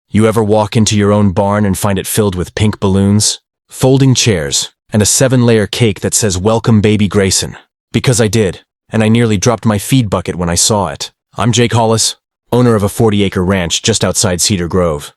You ever walk into your own barn and find it filled with pink balloons, folding chairs, and a 7-layer cake that says "Welcome Baby Grayson"? Because I did, and I nearly dropped my feed bucket when I saw it. I'm Jake Hollis, owner of a 40-acre ranch just outside Cedar Grove.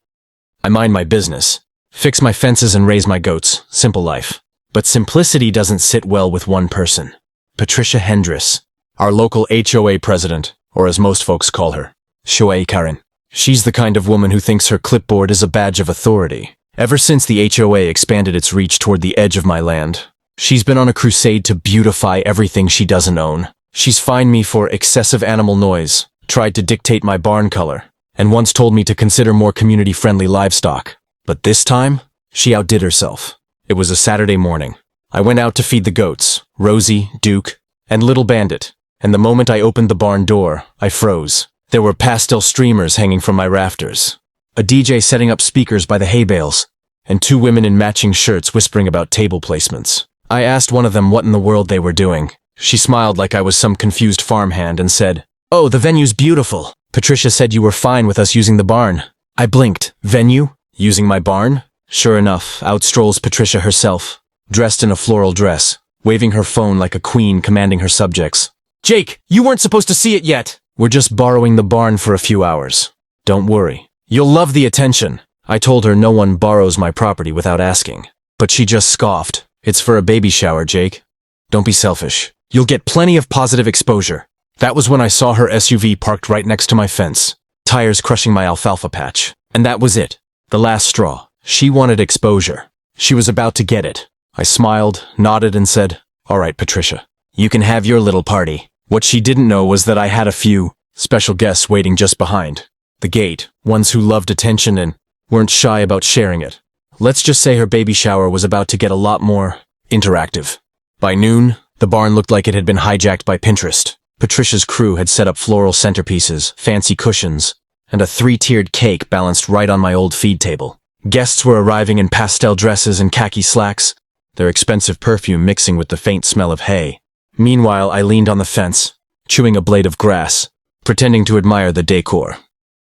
I mind my business, fix my fences and raise my goats, simple life. But simplicity doesn't sit well with one person. Patricia Hendris, our local HOA president, or as most folks call her, HOA Karen. She's the kind of woman who thinks her clipboard is a badge of authority. Ever since the HOA expanded its reach toward the edge of my land, she's been on a crusade to beautify everything she doesn't own. She's fined me for excessive animal noise, tried to dictate my barn color, and once told me to consider more community-friendly livestock. But this time, she outdid herself. It was a Saturday morning. I went out to feed the goats, Rosie, Duke, and Little Bandit, and the moment I opened the barn door, I froze. There were pastel streamers hanging from my rafters, a DJ setting up speakers by the hay bales, and 2 women in matching shirts whispering about table placements. I asked one of them what in the world they were doing. She smiled like I was some confused farmhand and said, "Oh, the venue's beautiful. Patricia said you were fine with us using the barn." I blinked. Venue? Using my barn? Sure enough, out strolls Patricia herself, dressed in a floral dress, waving her phone like a queen commanding her subjects. "Jake, you weren't supposed to see it yet. We're just borrowing the barn for a few hours. Don't worry. You'll love the attention." I told her no one borrows my property without asking. But she just scoffed. "It's for a baby shower, Jake. Don't be selfish. You'll get plenty of positive exposure." That was when I saw her SUV parked right next to my fence, tires crushing my alfalfa patch. And that was it. The last straw. She wanted exposure. She was about to get it. I smiled, nodded, and said, "All right, Patricia. You can have your little party." What she didn't know was that I had a few special guests waiting just behind the gate, ones who loved attention and weren't shy about sharing it. Let's just say her baby shower was about to get a lot more interactive. By noon, the barn looked like it had been hijacked by Pinterest. Patricia's crew had set up floral centerpieces, fancy cushions, and a 3-tiered cake balanced right on my old feed table. Guests were arriving in pastel dresses and khaki slacks, their expensive perfume mixing with the faint smell of hay. Meanwhile, I leaned on the fence, chewing a blade of grass, pretending to admire the decor.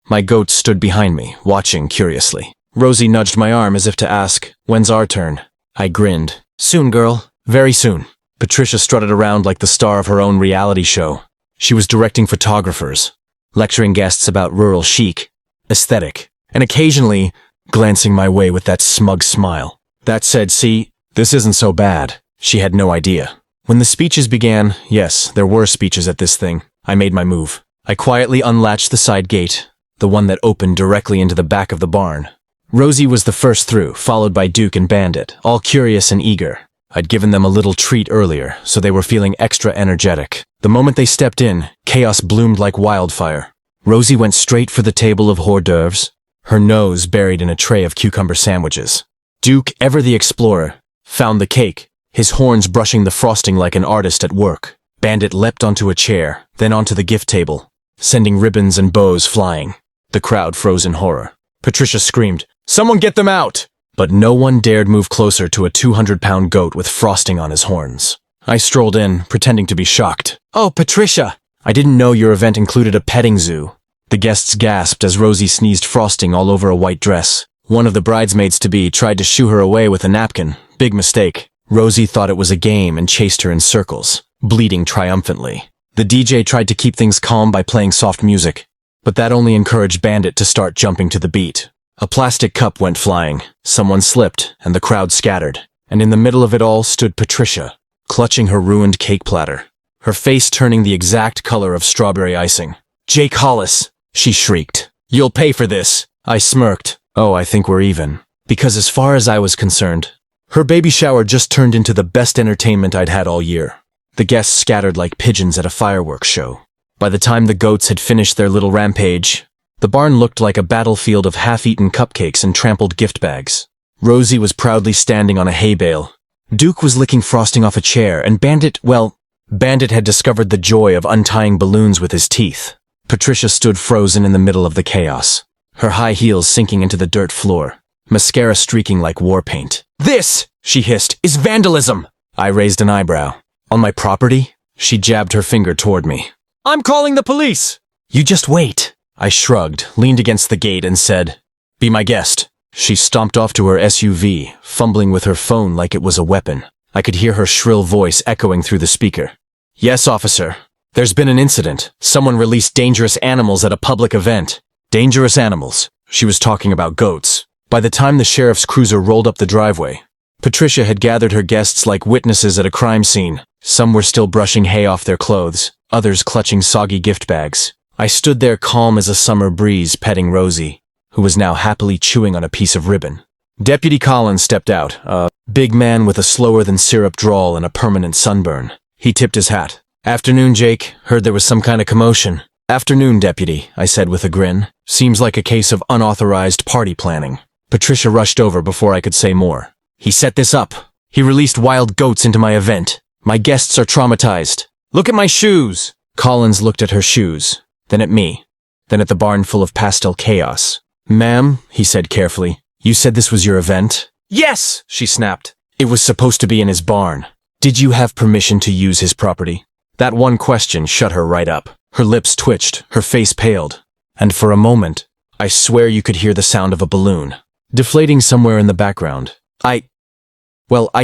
My goats stood behind me, watching curiously. Rosie nudged my arm as if to ask, "When's our turn?" I grinned. "Soon, girl. Very soon." Patricia strutted around like the star of her own reality show. She was directing photographers, lecturing guests about rural chic, aesthetic, and occasionally glancing my way with that smug smile. That said, "See, this isn't so bad." She had no idea. When the speeches began, yes, there were speeches at this thing, I made my move. I quietly unlatched the side gate, the one that opened directly into the back of the barn. Rosie was the first through, followed by Duke and Bandit, all curious and eager. I'd given them a little treat earlier, so they were feeling extra energetic. The moment they stepped in, chaos bloomed like wildfire. Rosie went straight for the table of hors d'oeuvres, her nose buried in a tray of cucumber sandwiches. Duke, ever the explorer, found the cake, his horns brushing the frosting like an artist at work. Bandit leapt onto a chair, then onto the gift table, sending ribbons and bows flying. The crowd froze in horror. Patricia screamed, "Someone get them out!" But no one dared move closer to a 200-pound goat with frosting on his horns. I strolled in, pretending to be shocked. "Oh, Patricia! I didn't know your event included a petting zoo." The guests gasped as Rosie sneezed frosting all over a white dress. One of the bridesmaids-to-be tried to shoo her away with a napkin. Big mistake. Rosie thought it was a game and chased her in circles, bleating triumphantly. The DJ tried to keep things calm by playing soft music, but that only encouraged Bandit to start jumping to the beat. A plastic cup went flying, someone slipped, and the crowd scattered. And in the middle of it all stood Patricia, clutching her ruined cake platter, her face turning the exact color of strawberry icing. "Jake Hollis!" she shrieked. "You'll pay for this!" I smirked. "Oh, I think we're even." Because as far as I was concerned, her baby shower just turned into the best entertainment I'd had all year. The guests scattered like pigeons at a fireworks show. By the time the goats had finished their little rampage, the barn looked like a battlefield of half-eaten cupcakes and trampled gift bags. Rosie was proudly standing on a hay bale. Duke was licking frosting off a chair, and Bandit had discovered the joy of untying balloons with his teeth. Patricia stood frozen in the middle of the chaos, her high heels sinking into the dirt floor, mascara streaking like war paint. "This," she hissed, "is vandalism!" I raised an eyebrow. "On my property?" She jabbed her finger toward me. "I'm calling the police!" "You just wait." I shrugged, leaned against the gate, and said, Be my guest. She stomped off to her SUV, fumbling with her phone like it was a weapon. I could hear her shrill voice echoing through the speaker. Yes, officer. There's been an incident. Someone released dangerous animals at a public event. Dangerous animals. She was talking about goats. By the time the sheriff's cruiser rolled up the driveway, Patricia had gathered her guests like witnesses at a crime scene. Some were still brushing hay off their clothes, others clutching soggy gift bags. I stood there calm as a summer breeze, petting Rosie, who was now happily chewing on a piece of ribbon. Deputy Collins stepped out, a big man with a slower-than-syrup drawl and a permanent sunburn. He tipped his hat. Afternoon, Jake. Heard there was some kind of commotion. Afternoon, Deputy, I said with a grin. Seems like a case of unauthorized party planning. Patricia rushed over before I could say more. He set this up. He released wild goats into my event. My guests are traumatized. Look at my shoes! Collins looked at her shoes, then at me, then at the barn full of pastel chaos. Ma'am, he said carefully, you said this was your event? Yes, she snapped. It was supposed to be in his barn. Did you have permission to use his property? That one question shut her right up. Her lips twitched, her face paled, and for a moment, I swear you could hear the sound of a balloon, deflating somewhere in the background. I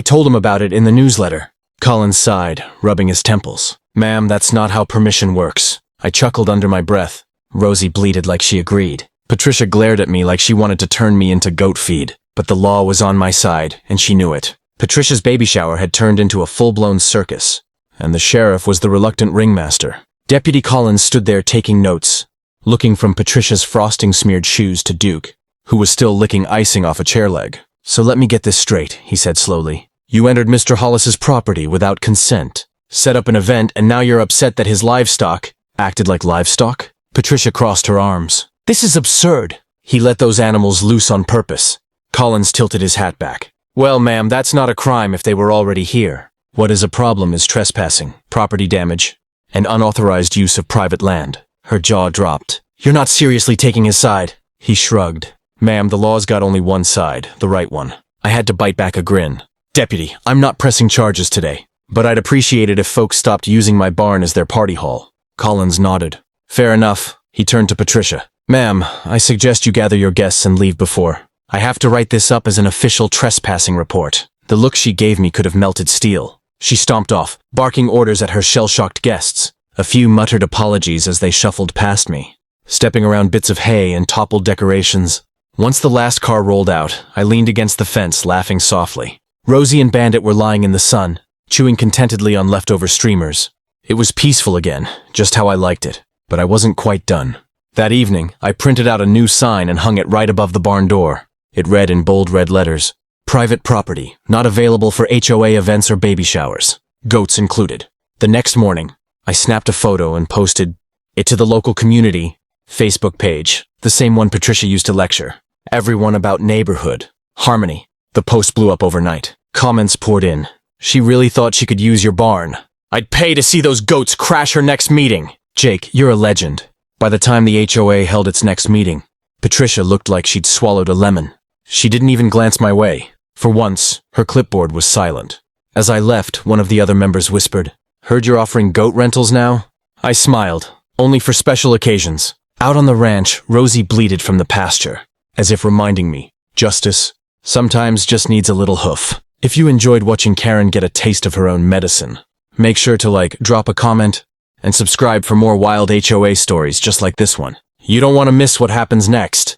told him about it in the newsletter. Collins sighed, rubbing his temples. Ma'am, that's not how permission works. I chuckled under my breath. Rosie bleated like she agreed. Patricia glared at me like she wanted to turn me into goat feed, but the law was on my side, and she knew it. Patricia's baby shower had turned into a full-blown circus, and the sheriff was the reluctant ringmaster. Deputy Collins stood there taking notes, looking from Patricia's frosting-smeared shoes to Duke, who was still licking icing off a chair leg. So let me get this straight, he said slowly. You entered Mr. Hollis's property without consent, set up an event, and now you're upset that his livestock acted like livestock? Patricia crossed her arms. This is absurd. He let those animals loose on purpose. Collins tilted his hat back. Well, ma'am, that's not a crime if they were already here. What is a problem is trespassing, property damage, and unauthorized use of private land. Her jaw dropped. You're not seriously taking his side. He shrugged. Ma'am, the law's got only one side, the right one. I had to bite back a grin. Deputy, I'm not pressing charges today, but I'd appreciate it if folks stopped using my barn as their party hall. Collins nodded. Fair enough. He turned to Patricia. Ma'am, I suggest you gather your guests and leave before. I have to write this up as an official trespassing report. The look she gave me could have melted steel. She stomped off, barking orders at her shell-shocked guests. A few muttered apologies as they shuffled past me, stepping around bits of hay and toppled decorations. Once the last car rolled out, I leaned against the fence, laughing softly. Rosie and Bandit were lying in the sun, chewing contentedly on leftover streamers. It was peaceful again, just how I liked it, but I wasn't quite done. That evening, I printed out a new sign and hung it right above the barn door. It read in bold red letters, "Private property, not available for HOA events or baby showers. Goats included." The next morning, I snapped a photo and posted it to the local community Facebook page, the same one Patricia used to lecture. Everyone about neighborhood, harmony. The post blew up overnight. Comments poured in. She really thought she could use your barn. I'd pay to see those goats crash her next meeting. Jake, you're a legend. By the time the HOA held its next meeting, Patricia looked like she'd swallowed a lemon. She didn't even glance my way. For once, her clipboard was silent. As I left, one of the other members whispered, "Heard you're offering goat rentals now?" I smiled. Only for special occasions. Out on the ranch, Rosie bleated from the pasture, as if reminding me, justice sometimes just needs a little hoof. If you enjoyed watching Karen get a taste of her own medicine, make sure to drop a comment, and subscribe for more wild HOA stories just like this one. You don't want to miss what happens next.